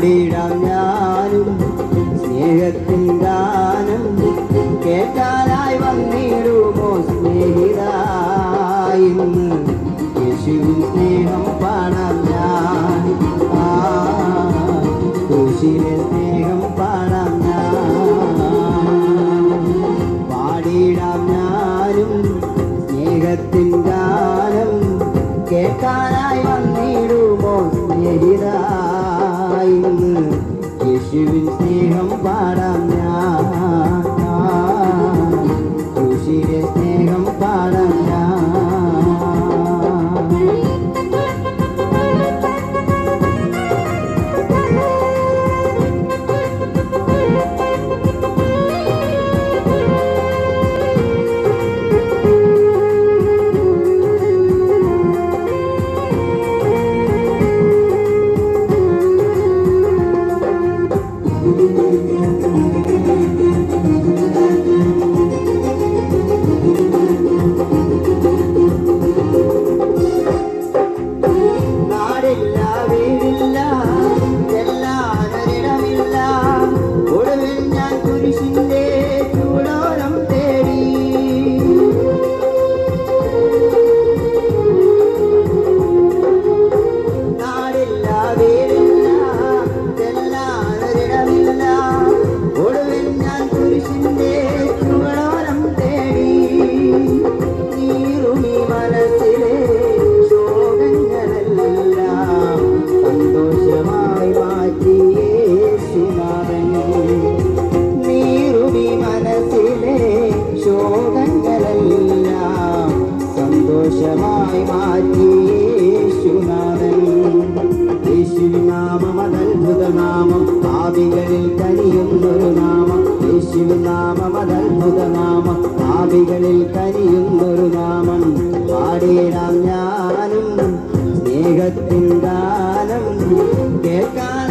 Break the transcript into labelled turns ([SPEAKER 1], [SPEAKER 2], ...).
[SPEAKER 1] പാടിയിടാം ഞാനും സ്നേഹത്തിൻ ഗാനം കേട്ടാനായി വന്നിടുമോ സ്നേഹിതായി യേശുവിൻ സ്നേഹം പാടാം ഞാൻ ക്രൂശിലെ സ്നേഹം പാടാം ഞാൻ പാടിയിടാം ഞാനും സ്നേഹത്തിൻ ഗാനം കേൾക്കാനായി വന്നിടുമോ സ്നേഹിതായി യേശുവിൻ സ്നേഹം പാടാം ഞാൻ ക്രൂശിലെ സ്നേഹം പാടാം ഞാൻ സന്തോഷമായി മാറ്റി യേശുനാഥൻ യേശുനാമമതത്ഭുതനാമം പാപികളിൽ കനിയുന്നൊരു നാമം യേശുനാമമതത്ഭുതനാമം പാപികളിൽ കനിയുന്നൊരു നാമം പാടിയിടാം ഞാനും സ്നേഹത്തിൻ ഗാനം കേൾക്കാൻ